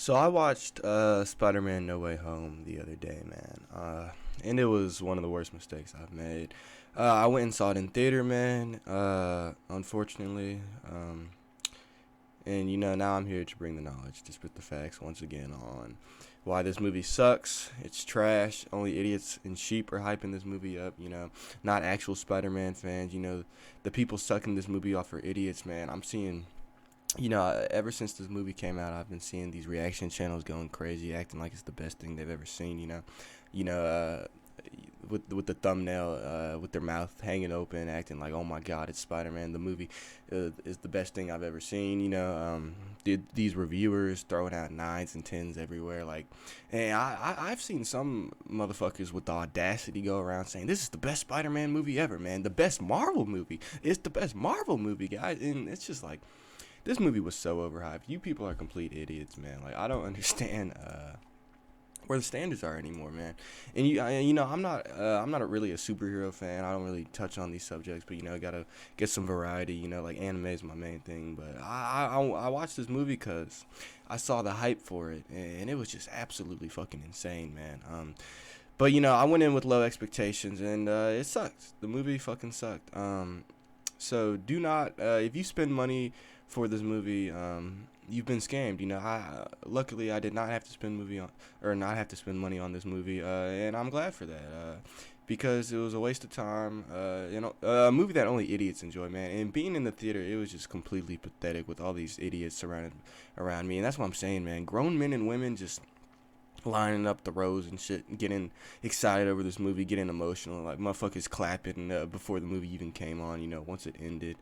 So I watched Spider-Man No Way Home the other day, man. And it was one of the worst mistakes I've made. I went and saw it in theater, man. Unfortunately, and now I'm here to bring the knowledge, to spit the facts once again on why this movie sucks. It's trash. Only idiots and sheep are hyping this movie up. Not actual Spider-Man fans. The people sucking this movie off are idiots, man. I'm seeing ever since this movie came out, I've been seeing these reaction channels going crazy, acting like it's the best thing they've ever seen. You know, with the thumbnail, with their mouth hanging open, acting like, oh my God, it's Spider-Man. The movie is the best thing I've ever seen. These reviewers throwing out 9s and 10s everywhere, and I've seen some motherfuckers with the audacity go around saying this is the best Spider-Man movie ever, man. The best Marvel movie. It's the best Marvel movie, guys, and it's just like. This movie was so overhyped. You people are complete idiots, man. I don't understand where the standards are anymore, man. And I'm not really a superhero fan. I don't really touch on these subjects, but gotta get some variety. Anime is my main thing. But I watched this movie because I saw the hype for it, and it was just absolutely fucking insane, man. But I went in with low expectations, and it sucked. The movie fucking sucked. So do not, if you spend money for this movie, you've been scammed. Luckily I did not have to spend money on this movie, and I'm glad for that, because it was a waste of time. A movie that only idiots enjoy, man. And being in the theater, it was just completely pathetic with all these idiots surrounded around me, and that's what I'm saying, man. Grown men and women just lining up the rows and shit, getting excited over this movie, getting emotional, like motherfuckers clapping before the movie even came on. Once it ended,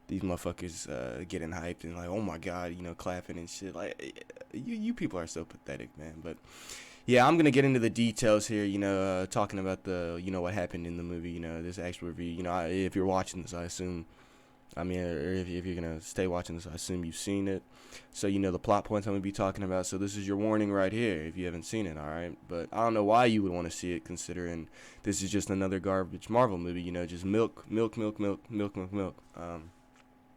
these motherfuckers getting hyped and like, oh my God, clapping and shit. Like, you people are so pathetic, man. But yeah, I'm gonna get into the details here. Talking about the what happened in the movie. This actual review. If you're watching this, or if you're gonna stay watching this, I assume you've seen it. So the plot points I'm gonna be talking about. So this is your warning right here if you haven't seen it, all right? But I don't know why you would want to see it, considering this is just another garbage Marvel movie. Just milk.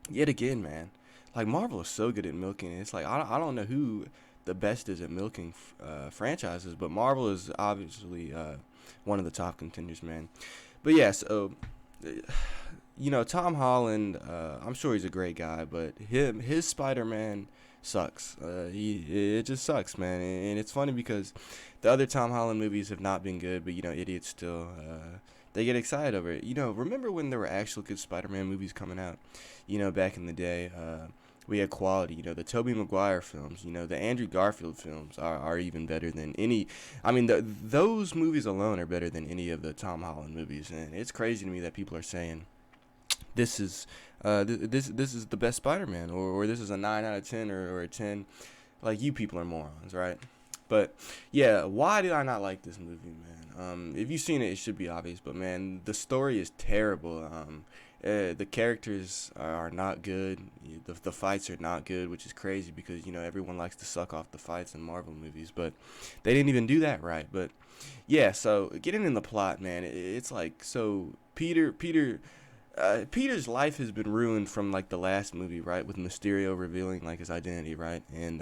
Yet again, man. Like, Marvel is so good at milking. It's like I don't know who the best is at milking franchises, but Marvel is obviously one of the top contenders, man. But yeah, so. Tom Holland, I'm sure he's a great guy, but his Spider-Man sucks. It just sucks, man. And it's funny because the other Tom Holland movies have not been good, but idiots still they get excited over it. Remember when there were actual good Spider-Man movies coming out? Back in the day, we had quality. The Tobey Maguire films, the Andrew Garfield films are even better than any. Those movies alone are better than any of the Tom Holland movies, and it's crazy to me that people are saying this is this is the best Spider-Man, or this is a 9 out of 10 or a 10. Like, you people are morons, right? But yeah, why did I not like this movie, man? If you've seen it, it should be obvious, but man, the story is terrible. The characters are not good. The fights are not good, which is crazy because everyone likes to suck off the fights in Marvel movies, but they didn't even do that right. But yeah, so getting in the plot, man, it's like, so Peter's life has been ruined from like the last movie, right, with Mysterio revealing like his identity, right, and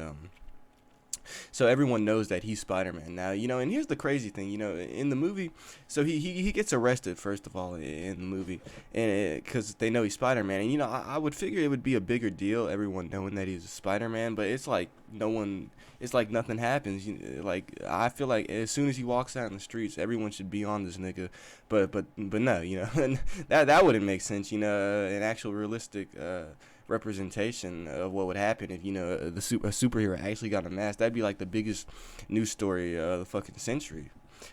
so everyone knows that he's Spider-Man now, and here's the crazy thing, in the movie, so he gets arrested first of all in the movie, and because they know he's Spider-Man, and I would figure it would be a bigger deal, everyone knowing that he's Spider-Man, but it's like it's like nothing happens. Like, I feel like as soon as he walks out in the streets, everyone should be on this nigga, but no, that wouldn't make sense, an actual realistic representation of what would happen if a superhero actually got unmasked. That'd be like the biggest news story of the fucking century.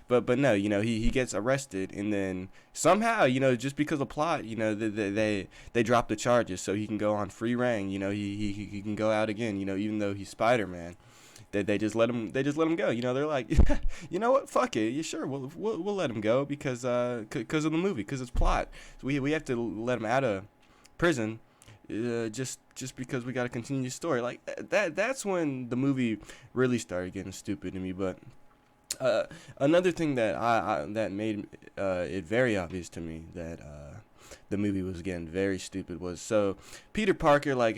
But no, he gets arrested, and then somehow, just because of plot, they drop the charges so he can go on free reign. He can go out again. Even though he's Spider-Man, they just let him go. They're like, you know what, fuck it, yeah, sure, we'll let him go because of the movie, because it's plot. So we have to let him out of prison. Just because we got to continue the story, like that's when the movie really started getting stupid to me. But another thing that that made it very obvious to me that the movie was getting very stupid was, so Peter Parker, like,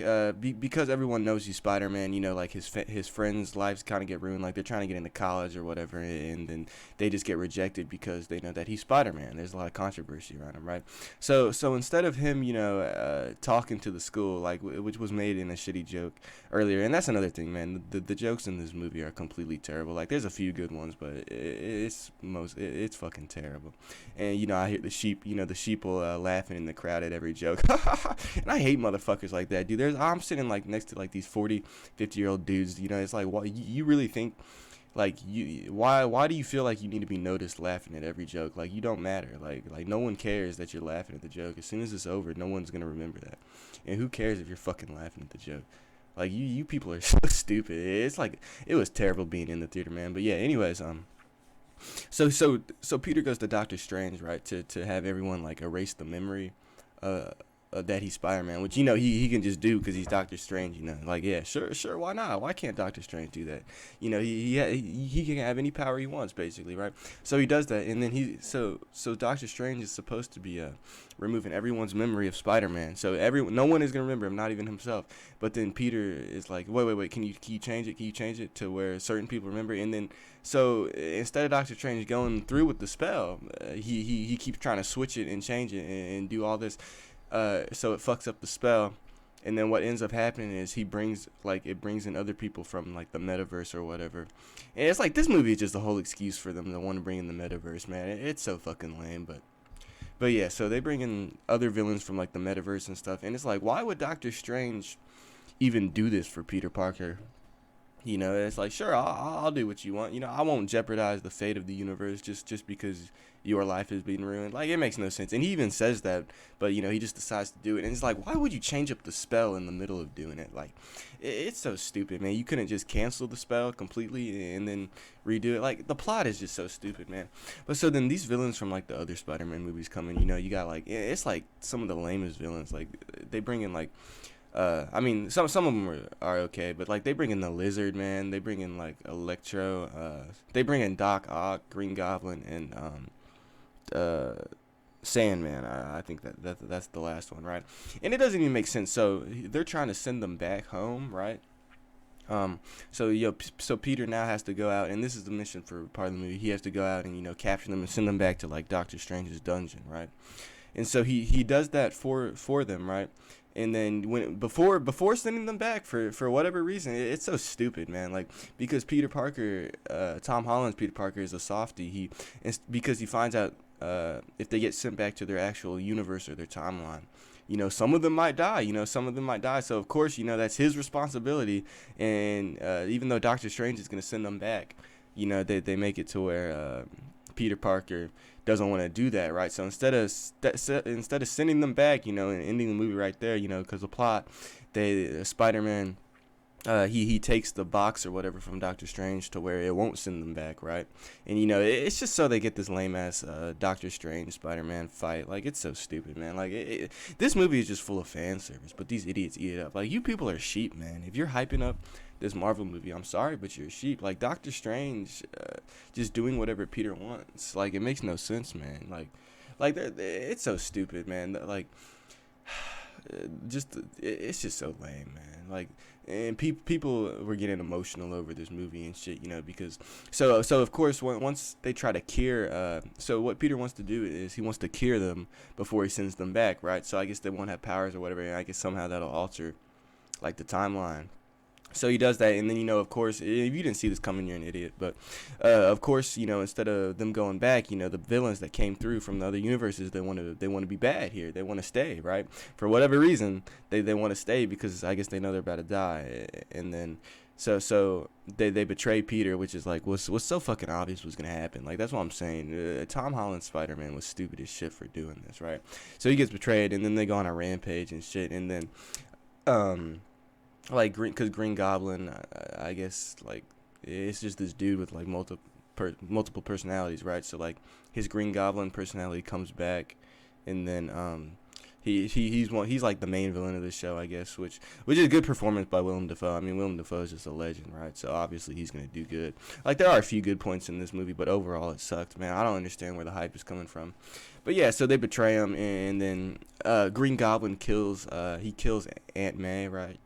because everyone knows he's Spider-Man, you know, like his friends' lives kind of get ruined, like they're trying to get into college or whatever, and then they just get rejected because they know that he's Spider-Man. There's a lot of controversy around him, right? So instead of him, you know, talking to the school, like, which was made in a shitty joke earlier, and that's another thing, man. The jokes in this movie are completely terrible. Like, there's a few good ones, but it's fucking terrible. And you know, I hear the sheep, you know, the sheep will laughing in the crowd at every joke. And I hate motherfuckers like that, dude. I'm sitting like next to like these 40, 50-year-old dudes. You know, it's like, what, you really think, like, why do you feel like you need to be noticed laughing at every joke? Like, you don't matter. Like no one cares that you're laughing at the joke. As soon as it's over, no one's gonna remember that. And who cares if you're fucking laughing at the joke? Like, you people are so stupid. It's like, it was terrible being in the theater, man. But yeah, anyways, so Peter goes to Doctor Strange, right, to have everyone like erase the memory, that he's Spider-Man, which, you know, he can just do because he's Doctor Strange, you know, like, yeah, sure, why not? Why can't Doctor Strange do that? You know, he can have any power he wants, basically, right? So he does that, and then so Doctor Strange is supposed to be removing everyone's memory of Spider-Man, so no one is gonna remember him, not even himself. But then Peter is like, wait, can you change it? Can you change it to where certain people remember? And then, so instead of Doctor Strange going through with the spell, he keeps trying to switch it and change it and do all this. So it fucks up the spell, and then what ends up happening is it brings in other people from like the metaverse or whatever, and it's like, this movie is just a whole excuse for them to want to bring in the metaverse, man. It's so fucking lame, but yeah, so they bring in other villains from like the metaverse and stuff, and it's like, why would Doctor Strange even do this for Peter Parker? You know, it's like, sure, I'll do what you want. You know, I won't jeopardize the fate of the universe just because your life is being ruined. Like, it makes no sense. And he even says that, but, you know, he just decides to do it. And it's like, why would you change up the spell in the middle of doing it? Like, it's so stupid, man. You couldn't just cancel the spell completely and then redo it. Like, the plot is just so stupid, man. But so then these villains from, like, the other Spider-Man movies come in. You know, you got, like, it's like some of the lamest villains. Like, they bring in, like, I mean, some of them are okay, but like, they bring in the Lizard, man. They bring in like Electro. They bring in Doc Ock, Green Goblin, and Sandman. I think that's the last one, right? And it doesn't even make sense. So they're trying to send them back home, right? So Peter now has to go out, and this is the mission for part of the movie. He has to go out and, you know, capture them and send them back to like Doctor Strange's dungeon, right? And so he does that for them, right? And then before sending them back for whatever reason, it's so stupid, man. Like, because Peter Parker, Tom Holland's Peter Parker is a softie. Because he finds out if they get sent back to their actual universe or their timeline, you know, some of them might die. So of course, you know, that's his responsibility. And even though Doctor Strange is gonna send them back, you know, they make it to where Peter Parker doesn't want to do that, right? So instead of sending them back, you know, and ending the movie right there, you know, because the plot, Spider-Man, he takes the box or whatever from Doctor Strange to where it won't send them back, right? And, you know, it's just so they get this lame ass Doctor Strange Spider-Man fight. Like, it's so stupid, man. Like, this movie is just full of fan service, but these idiots eat it up. Like, you people are sheep, man. If you're hyping up this Marvel movie, I'm sorry, but you're sheep. Like, Doctor Strange just doing whatever Peter wants. Like, it makes no sense, man. Like it's so stupid, man. Like, it's just so lame, man. Like, and people were getting emotional over this movie and shit, you know, because so of course, once they try to cure, so what Peter wants to do is he wants to cure them before he sends them back, right? So I guess they won't have powers or whatever, and I guess somehow that'll alter like the timeline. So he does that, and then, you know, of course, if you didn't see this coming, you're an idiot. But of course, you know, instead of them going back, you know, the villains that came through from the other universes, they want to be bad here. They want to stay, right? For whatever reason, they want to stay because I guess they know they're about to die. And then so they betray Peter, which is like what's so fucking obvious was gonna happen. Like, that's what I'm saying. Tom Holland's Spider-Man was stupid as shit for doing this, right? So he gets betrayed, and then they go on a rampage and shit, and then like, because Green Goblin, I guess, like, it's just this dude with like multiple personalities, right? So like, his Green Goblin personality comes back, and then He's like the main villain of the show, I guess, which is a good performance by Willem Dafoe. I mean, Willem Dafoe is just a legend, right? So obviously he's gonna do good. Like there are a few good points in this movie, but overall it sucked, man. I don't understand where the hype is coming from. But yeah, so they betray him, and then Green Goblin kills Aunt May, right?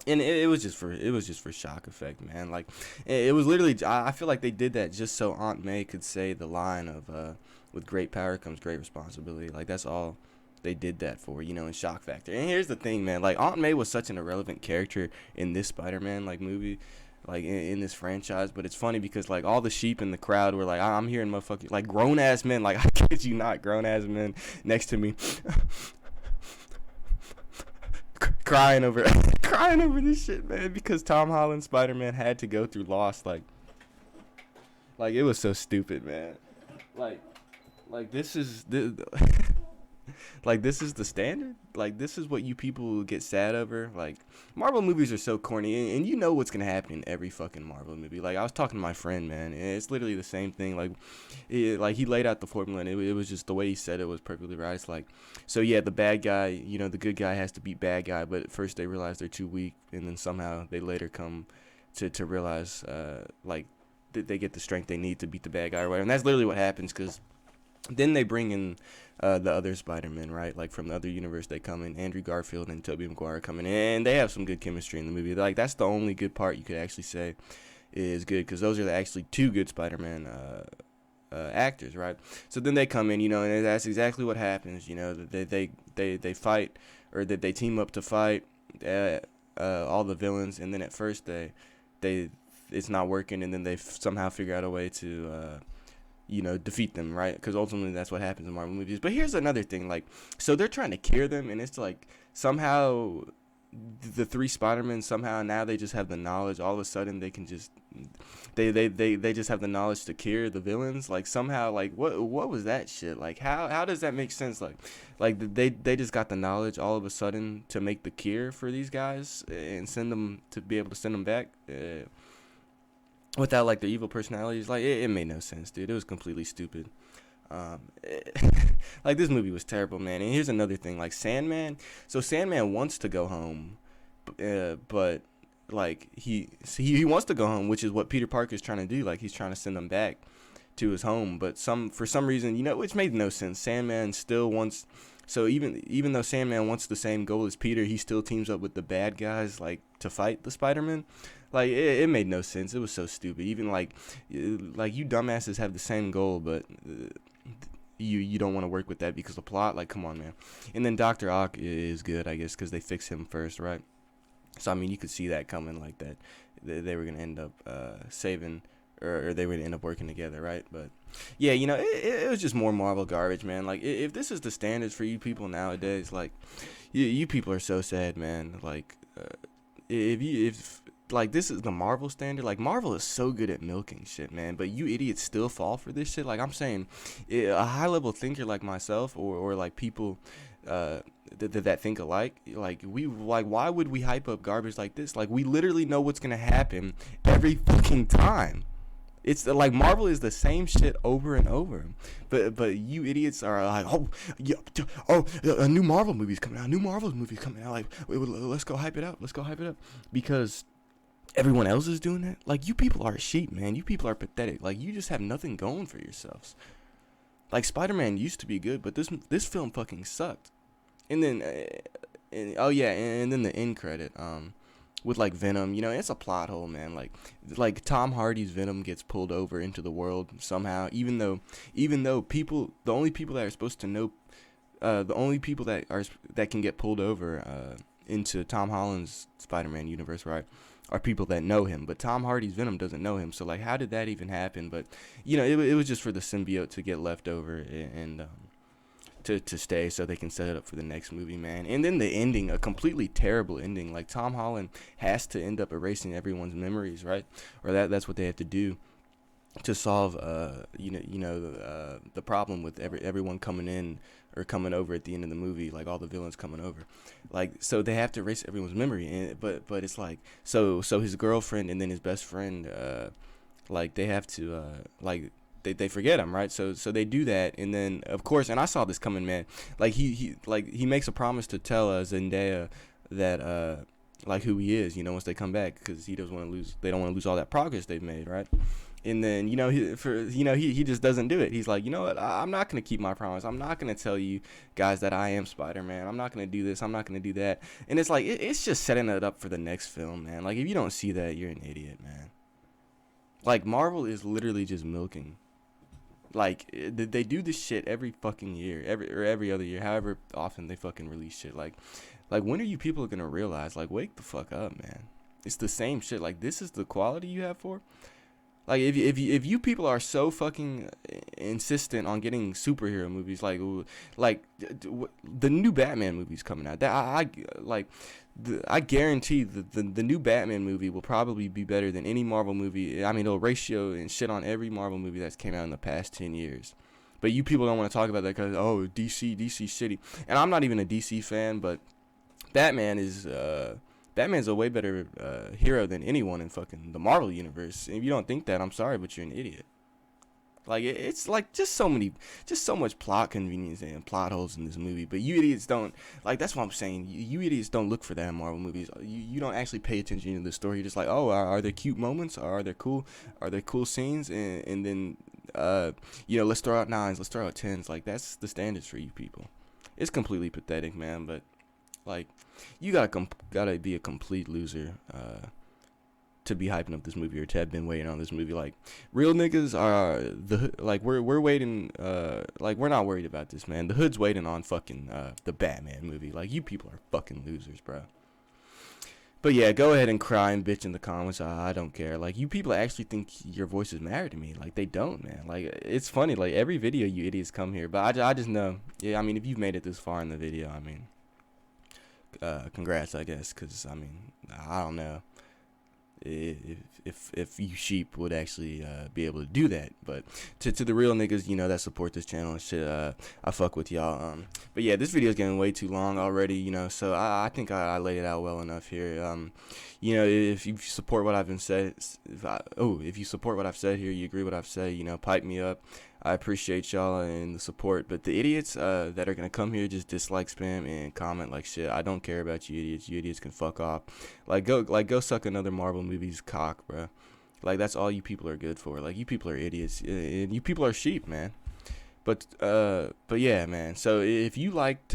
And it was just for shock effect, man. Like it was literally, I feel like they did that just so Aunt May could say the line of with great power comes great responsibility. Like that's all they did that for, in shock factor. And here's the thing, man. Like Aunt May was such an irrelevant character in this Spider-Man like movie, like in this franchise. But it's funny because like all the sheep in the crowd were like, I'm hearing motherfucking like grown ass men, like I kid you not, grown ass men next to me. Crying over crying over this shit, man, because Tom Holland Spider-Man had to go through Lost. Like it was so stupid, man. like like this is the like this is the standard. Like this is what you people get sad over. Like Marvel movies are so corny, and you know what's gonna happen in every fucking Marvel movie. Like I was talking to my friend, man, and it's literally the same thing. Like like he laid out the formula, and it was just the way he said it was perfectly right. It's like, so yeah, the bad guy, the good guy has to beat bad guy, but at first they realize they're too weak, and then somehow they later come to realize like they get the strength they need to beat the bad guy or whatever. And that's literally what happens, because then they bring in the other Spider-Man, right? Like from the other universe, they come in. Andrew Garfield and Tobey Maguire come in, and they have some good chemistry in the movie. Like that's the only good part you could actually say is good, because those are actually two good Spider-Man actors, right? So then they come in, and that's exactly what happens. That they fight, or that they team up to fight all the villains, and then at first they it's not working, and then they somehow figure out a way to defeat them, right? Because ultimately that's what happens in Marvel movies. But here's another thing, like, so they're trying to cure them, and it's like somehow the three Spider-Men, somehow now they just have the knowledge. All of a sudden they can just they just have the knowledge to cure the villains. Like somehow, like what was that shit? Like how does that make sense? Like they just got the knowledge all of a sudden to make the cure for these guys and send them to be able to send them back. Without like the evil personalities. Like it made no sense, dude. It was completely stupid. Like this movie was terrible, man. And here's another thing, like Sandman. So Sandman wants to go home, but like he wants to go home, which is what Peter Parker's trying to do. Like he's trying to send him back to his home, but for some reason, which made no sense. Sandman still wants. So even though Sandman wants the same goal as Peter, he still teams up with the bad guys, like to fight the Spider-Man. Like it made no sense. It was so stupid. Even like you dumbasses have the same goal, but you don't want to work with that because of the plot. Like come on, man. And then Dr. Ock is good, I guess, because they fix him first, right? So I mean, you could see that coming, like that they were gonna end up saving. Or they would end up working together, right? But yeah, it was just more Marvel garbage, man. Like if this is the standards for you people nowadays, like you people are so sad, man. Like if like this is the Marvel standard, like Marvel is so good at milking shit, man, but you idiots still fall for this shit. Like I'm saying, a high level thinker like myself, or like people that think alike, like why would we hype up garbage like this? Like we literally know what's gonna happen every fucking time. It's like Marvel is the same shit over and over, but you idiots are like, a new Marvel movie's coming out. Like, let's go hype it up. Because everyone else is doing that. Like you people are sheep, man. You people are pathetic. Like you just have nothing going for yourselves. Like Spider-Man used to be good, but this film fucking sucked. And then, and then the end credit, with like Venom, it's a plot hole, man. Like Tom Hardy's Venom gets pulled over into the world somehow, even though the only people that are supposed to know, the only people that can get pulled over into Tom Holland's Spider-Man universe, right, are people that know him. But Tom Hardy's Venom doesn't know him, so like how did that even happen? But it was just for the symbiote to get left over and to stay so they can set it up for the next movie, man. And then the ending, a completely terrible ending. Like Tom Holland has to end up erasing everyone's memories, right? Or that's what they have to do to solve the problem with everyone coming in or coming over at the end of the movie, like all the villains coming over. Like so they have to erase everyone's memory, and but it's like so his girlfriend and then his best friend like they have to they forget him, right? So they do that, and then of course, and I saw this coming, man. Like he makes a promise to tell Zendaya that like who he is, once they come back, because he doesn't want to lose. They don't want to lose all that progress they've made, right? And then he just doesn't do it. He's like, you know what? I'm not gonna keep my promise. I'm not gonna tell you guys that I am Spider-Man. I'm not gonna do this. I'm not gonna do that. And it's like it's just setting it up for the next film, man. Like if you don't see that, you're an idiot, man. Like Marvel is literally just milking. Like they do this shit every fucking year, every other year, however often they fucking release shit. Like when are you people gonna realize? Like wake the fuck up, man. It's the same shit. Like this is the quality you have for. Like if you people are so fucking insistent on getting superhero movies, like the new Batman movies coming out, that I guarantee the new Batman movie will probably be better than any Marvel movie. I mean, it'll ratio and shit on every Marvel movie that's came out in the past 10 years. But you people don't want to talk about that because DC shitty, and I'm not even a DC fan, but Batman's a way better hero than anyone in fucking the Marvel universe. And if you don't think that, I'm sorry, but you're an idiot. Like it's like just so much plot convenience and plot holes in this movie. But you idiots don't, like, that's what I'm saying. You idiots don't look for that in Marvel movies. You don't actually pay attention to the story. You're just like, oh, are there cute moments? Are there cool scenes? And then let's throw out 9s, let's throw out 10s. Like that's the standards for you people. It's completely pathetic, man. But like, you gotta be a complete loser to be hyping up this movie or to have been waiting on this movie. Like, real niggas are we're waiting. Like, we're not worried about this, man. The hood's waiting on fucking the Batman movie. Like, you people are fucking losers, bro. But yeah, go ahead and cry and bitch in the comments. I don't care. Like, you people actually think your voices matter to me. Like, they don't, man. Like, it's funny. Like, every video you idiots come here, but I just know. Yeah, I mean, if you've made it this far in the video, I mean, congrats, I guess, because I mean, I don't know if you sheep would actually be able to do that. But to the real niggas, that support this channel and shit, I fuck with y'all. But yeah, this video is getting way too long already, so I think I laid it out well enough here. If you support what I've been said, if you support what I've said here, you agree with what I've said, pipe me up. I appreciate y'all and the support. But the idiots that are gonna come here just dislike, spam, and comment like shit, I don't care about you idiots. You idiots can fuck off. Go suck another Marvel movie's cock, bro. Like, that's all you people are good for. Like, you people are idiots, and you people are sheep, man. But yeah, man. So if you liked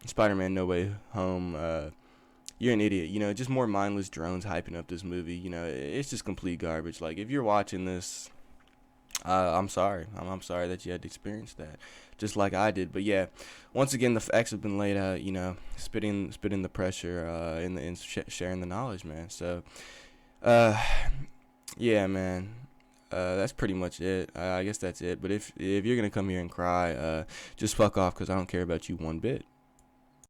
Spider-Man No Way Home, you're an idiot. Just more mindless drones hyping up this movie. It's just complete garbage. Like, if you're watching this, I'm sorry. I'm sorry that you had to experience that, just like I did. But yeah, once again, the facts have been laid out. Spitting the pressure, and sharing the knowledge, man. So, yeah, man. That's pretty much it. I guess that's it. But if you're gonna come here and cry, just fuck off, because I don't care about you one bit.